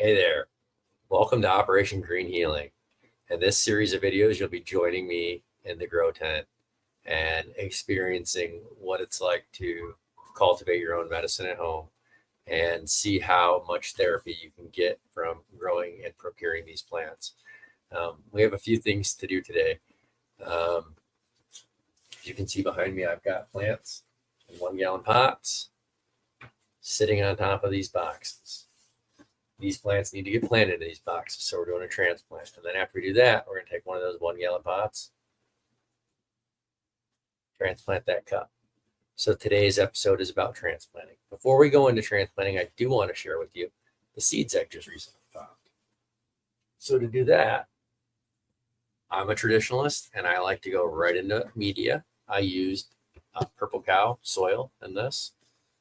Hey there, welcome to Operation Green Healing. In this series of videos, you'll be joining me in the grow tent and experiencing what it's like to cultivate your own medicine at home and see how much therapy you can get from growing and procuring these plants. We have a few things to do today. As you can see behind me, I've got plants in 1-gallon pots sitting on top of these boxes. These plants need to get planted in these boxes, so we're doing a transplant. And then after we do that, we're going to take one of those 1-gallon pots, transplant that cup. So today's episode is about transplanting. Before we go into transplanting, I do want to share with you the seeds I just recently found. So to do that, I'm a traditionalist and I like to go right into media. I used Purple Cow soil in this.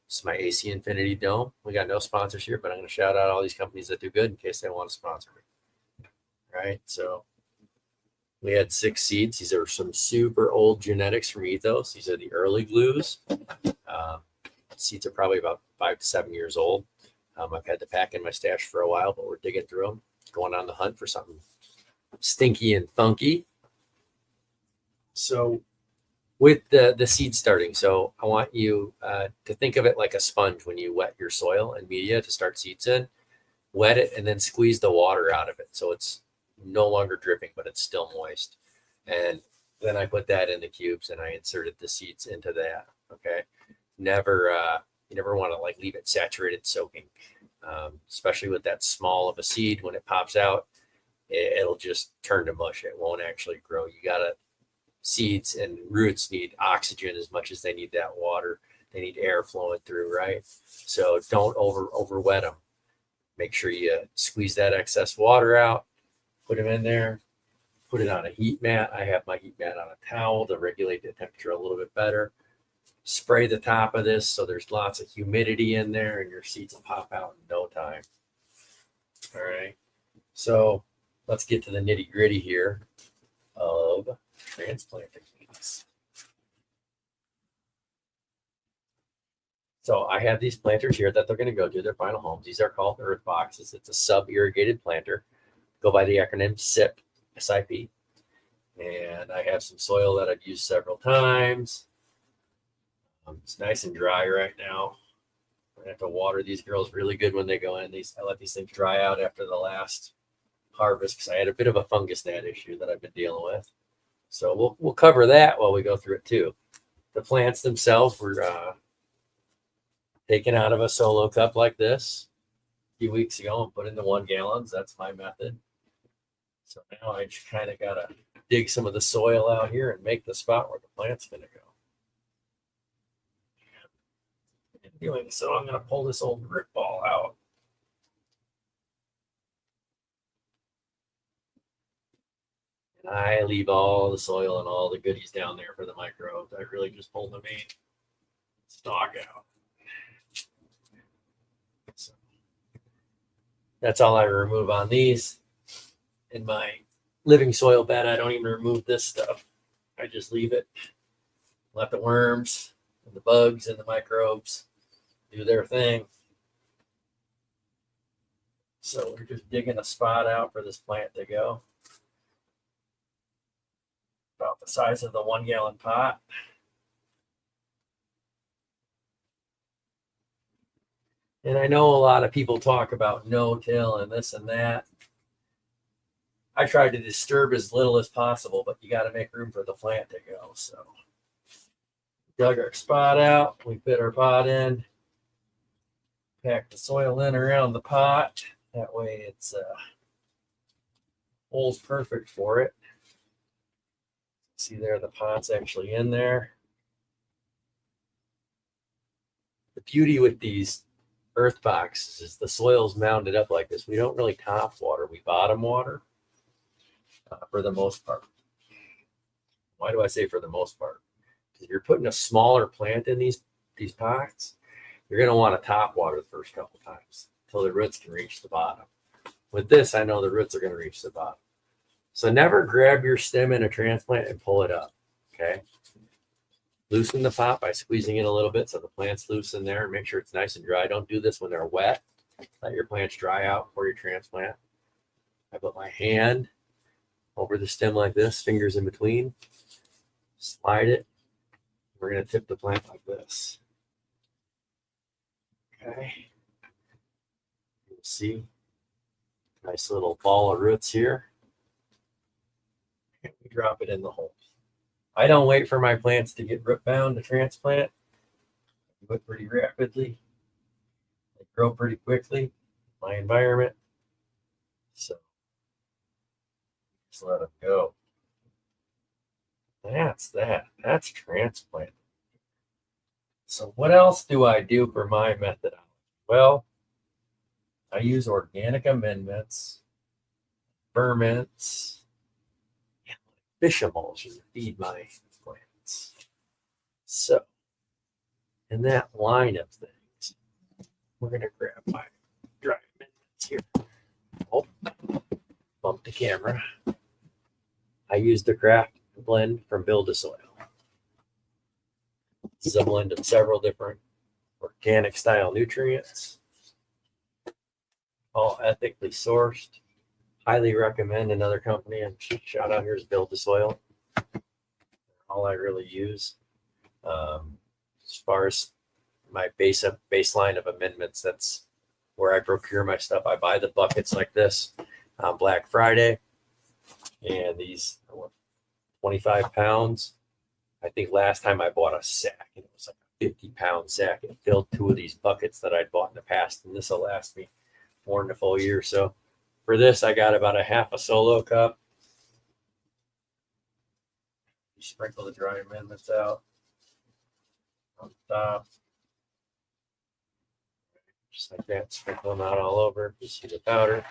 It's my AC Infinity Dome. We got no sponsors here, but I'm going to shout out all these companies that do good in case they want to sponsor me. All right, so we had 6 seeds. These are some super old genetics from Ethos. These are the early glues. Seeds are probably about 5 to 7 years old. I've had to pack in my stash for a while, but we're digging through them, going on the hunt for something stinky and funky. So with the seed starting, so I want you to think of it like a sponge when you wet your soil and media to start seeds in. Wet it and then squeeze the water out of it so it's no longer dripping, but it's still moist. And then I put that in the cubes and I inserted the seeds into that. Okay, you never want to like leave it saturated soaking, especially with that small of a seed. When it pops out, it'll just turn to mush. It won't actually grow. You gotta Seeds and roots need oxygen as much as they need that water. They need air flowing through, right? So don't over wet them. Make sure you squeeze that excess water out, put them in there, put it on a heat mat. I have my heat mat on a towel to regulate the temperature a little bit better. Spray the top of this so there's lots of humidity in there and your seeds will pop out in no time. All right. So let's get to the nitty gritty here of transplanting these. So I have these planters here that they're going to go to their final homes. These are called earth boxes. It's a sub-irrigated planter. Go by the acronym SIP, S-I-P. And I have some soil that I've used several times. It's nice and dry right now. I'm going to have to water these girls really good when they go in. I let these things dry out after the last harvest because I had a bit of a fungus gnat issue that I've been dealing with. So we'll cover that while we go through it too. The plants themselves were taken out of a solo cup like this a few weeks ago and put into 1 gallons. That's my method. So now I just kind of got to dig some of the soil out here and make the spot where the plant's going to go. In doing so, I'm going to pull this old brick ball out. I leave all the soil and all the goodies down there for the microbes. I really just pull the main stalk out. So that's all I remove on these. In my living soil bed, I don't even remove this stuff. I just leave it. Let the worms and the bugs and the microbes do their thing. So we're just digging a spot out for this plant to go. About the size of the 1-gallon pot. And I know a lot of people talk about no-till and this and that. I tried to disturb as little as possible, but you got to make room for the plant to go. So dug our spot out. We put our pot in. Pack the soil in around the pot. That way it's holds perfect for it. See there, the pot's actually in there. The beauty with these earth boxes is the soil's mounded up like this. We don't really top water, we bottom water for the most part. Why do I say for the most part? Because if you're putting a smaller plant in these pots, you're going to want to top water the first couple times until the roots can reach the bottom. With this, I know the roots are going to reach the bottom. So never grab your stem in a transplant and pull it up, okay? Loosen the pot by squeezing it a little bit so the plant's loose in there. Make sure it's nice and dry. Don't do this when they're wet. Let your plants dry out before you transplant. I put my hand over the stem like this, fingers in between, slide it. We're going to tip the plant like this. Okay. You'll see nice little ball of roots here. And we drop it in the hole. I don't wait for my plants to get root bound to transplant. I do it pretty rapidly. They grow pretty quickly in my environment. So just let them go. That's that. That's transplant. So what else do I do for my methodology? Well, I use organic amendments, ferments, and fish emulsion to feed my plants. So in that line of things, we're going to grab my dry amendments here. Oh, bump the camera. I use the craft blend from Build a Soil. This is a blend of several different organic style nutrients, all ethically sourced. Highly recommend another company. And shout out here is Build a Soil. All I really use. As far as my baseline of amendments, that's where I procure my stuff. I buy the buckets like this on Black Friday, and these are 25 pounds. I think last time I bought a sack, and it was like a 50-pound sack. It filled 2 of these buckets that I'd bought in the past, and this will last me more than a full year. So for this, I got about a half a solo cup. You sprinkle the dry amendments out on top. Just like that, sprinkle them out all over. You see the powder.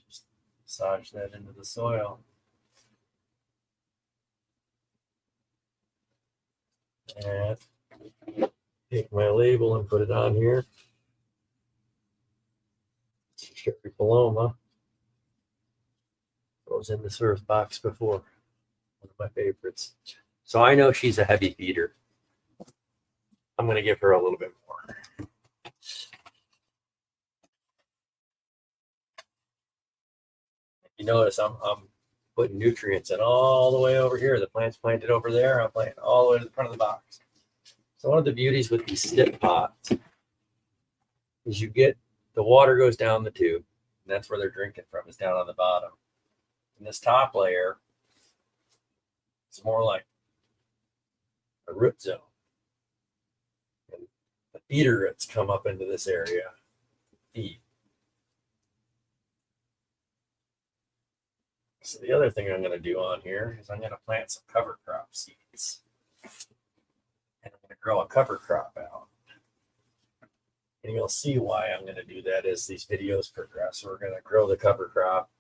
Just massage that into the soil. And take my label and put it on here. Cherry Paloma goes in this earth box before. One of my favorites. So I know she's a heavy feeder. I'm going to give her a little bit more. You notice I'm putting nutrients in all the way over here. The plant's planted over there. I'm planting all the way to the front of the box. So one of the beauties with these stip pots is you get the water goes down the tube, and that's where they're drinking from, is down on the bottom. And this top layer is more like a root zone. And the feeder roots come up into this area, deep. So the other thing I'm going to do on here is I'm going to plant some cover crop seeds. And I'm going to grow a cover crop out. And you'll see why I'm going to do that as these videos progress. We're going to grow the cover crop,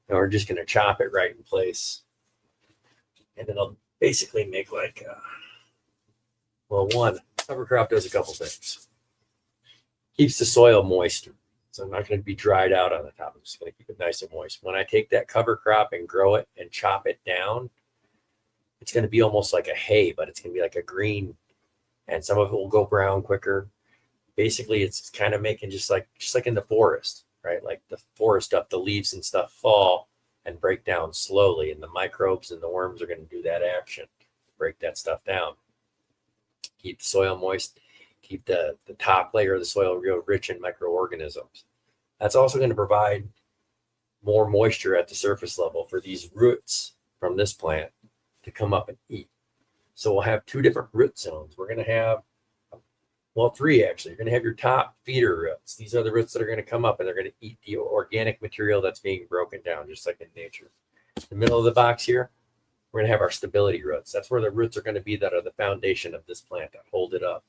and we're just going to chop it right in place. And it'll basically make like, one, cover crop does a couple things. Keeps the soil moist. So I'm not going to be dried out on the top. I'm just going to keep it nice and moist. When I take that cover crop and grow it and chop it down, it's going to be almost like a hay, but it's going to be like a green, and some of it will go brown quicker. Basically, it's kind of making just like in the forest, right? Like the forest stuff, the leaves and stuff fall and break down slowly, and the microbes and the worms are going to do that action, break that stuff down. Keep the soil moist, keep the top layer of the soil real rich in microorganisms. That's also going to provide more moisture at the surface level for these roots from this plant to come up and eat. So we'll have 2 different root zones. We're going to have, 3 actually. You're going to have your top feeder roots. These are the roots that are going to come up, and they're going to eat the organic material that's being broken down, just like in nature. The middle of the box here, we're going to have our stability roots. That's where the roots are going to be that are the foundation of this plant that hold it up.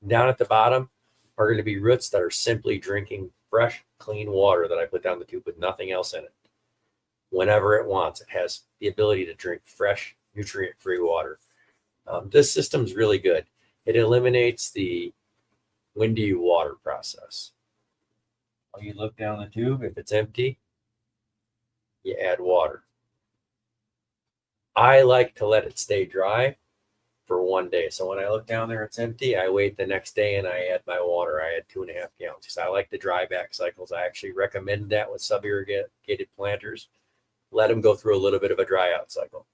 Down at the bottom are going to be roots that are simply drinking fresh, clean water that I put down the tube with nothing else in it. Whenever it wants, it has the ability to drink fresh, nutrient-free water. This system's really good. It eliminates the windy water process. When you look down the tube, if it's empty, you add water. I like to let it stay dry for 1 day. So when I look down there, it's empty. I wait the next day and I add my water. I add 2.5 gallons because I like the dry back cycles. I actually recommend that with sub-irrigated planters. Let them go through a little bit of a dry out cycle.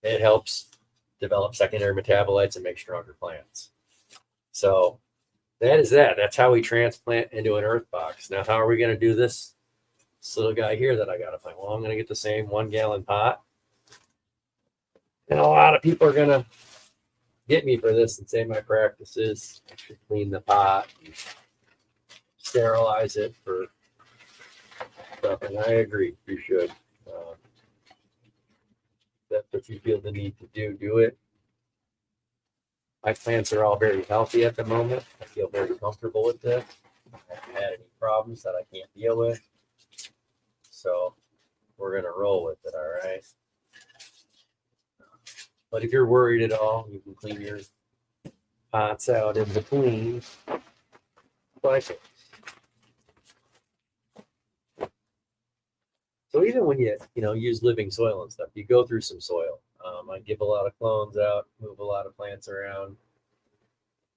It helps develop secondary metabolites and make stronger plants. So that is that. That's how we transplant into an earth box. Now, how are we going to do this little guy here that I got to find? Well, I'm going to get the same 1 gallon pot. And a lot of people are going to get me for this and say my practice is I should clean the pot, and sterilize it for stuff. And I agree, you should. That's what you feel the need to do it. My plants are all very healthy at the moment. I feel very comfortable with this. I haven't had any problems that I can't deal with. So we're going to roll with it, all right? But if you're worried at all, you can clean your pots out in between. Like it. So even when you use living soil and stuff, you go through some soil. I give a lot of clones out, move a lot of plants around.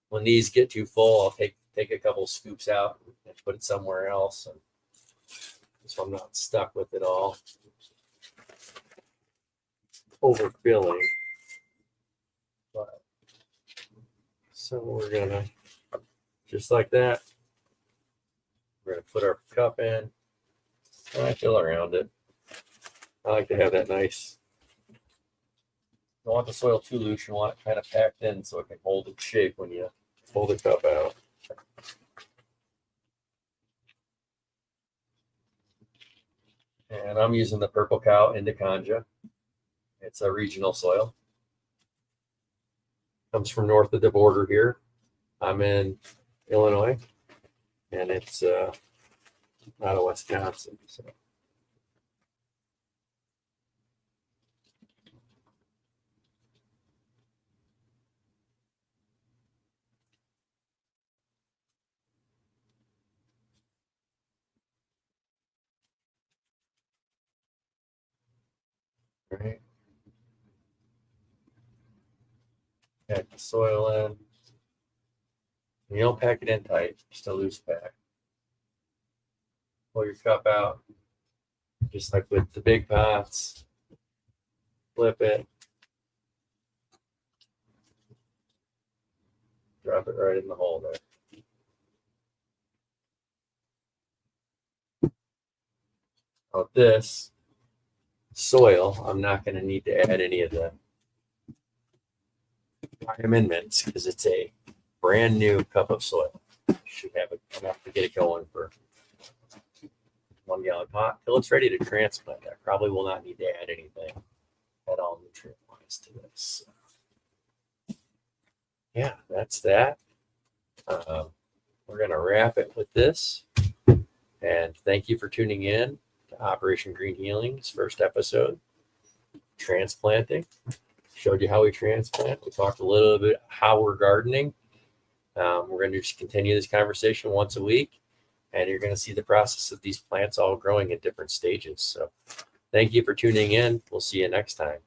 When these get too full, I'll take a couple scoops out and put it somewhere else, and so I'm not stuck with it all overfilling. But so we're gonna just like that. We're gonna put our cup in. I fill around it. I like to have that nice. Don't want the soil too loose. You want it kind of packed in so it can hold its shape when you pull the cup out. And I'm using the Purple Cow Indiconja. It's a regional soil. Comes from north of the border here. I'm in Illinois, and it's out of Wisconsin. So. Right. Pack the soil in. You don't pack it in tight, just a loose pack. Pull your cup out, just like with the big pots. Flip it. Drop it right in the hole there. Now this soil, I'm not going to need to add any of the amendments because it's a brand new cup of soil. Should have enough to get it going for 1 gallon pot till it's ready to transplant. I probably will not need to add anything at all nutrient wise to this. Yeah, that's that. We're going to wrap it with this. And thank you for tuning in to Operation Green Healing's first episode, transplanting. Showed you how we transplant. We talked a little bit how we're gardening. We're going to just continue this conversation once a week, and you're going to see the process of these plants all growing at different stages. So thank you for tuning in. We'll see you next time.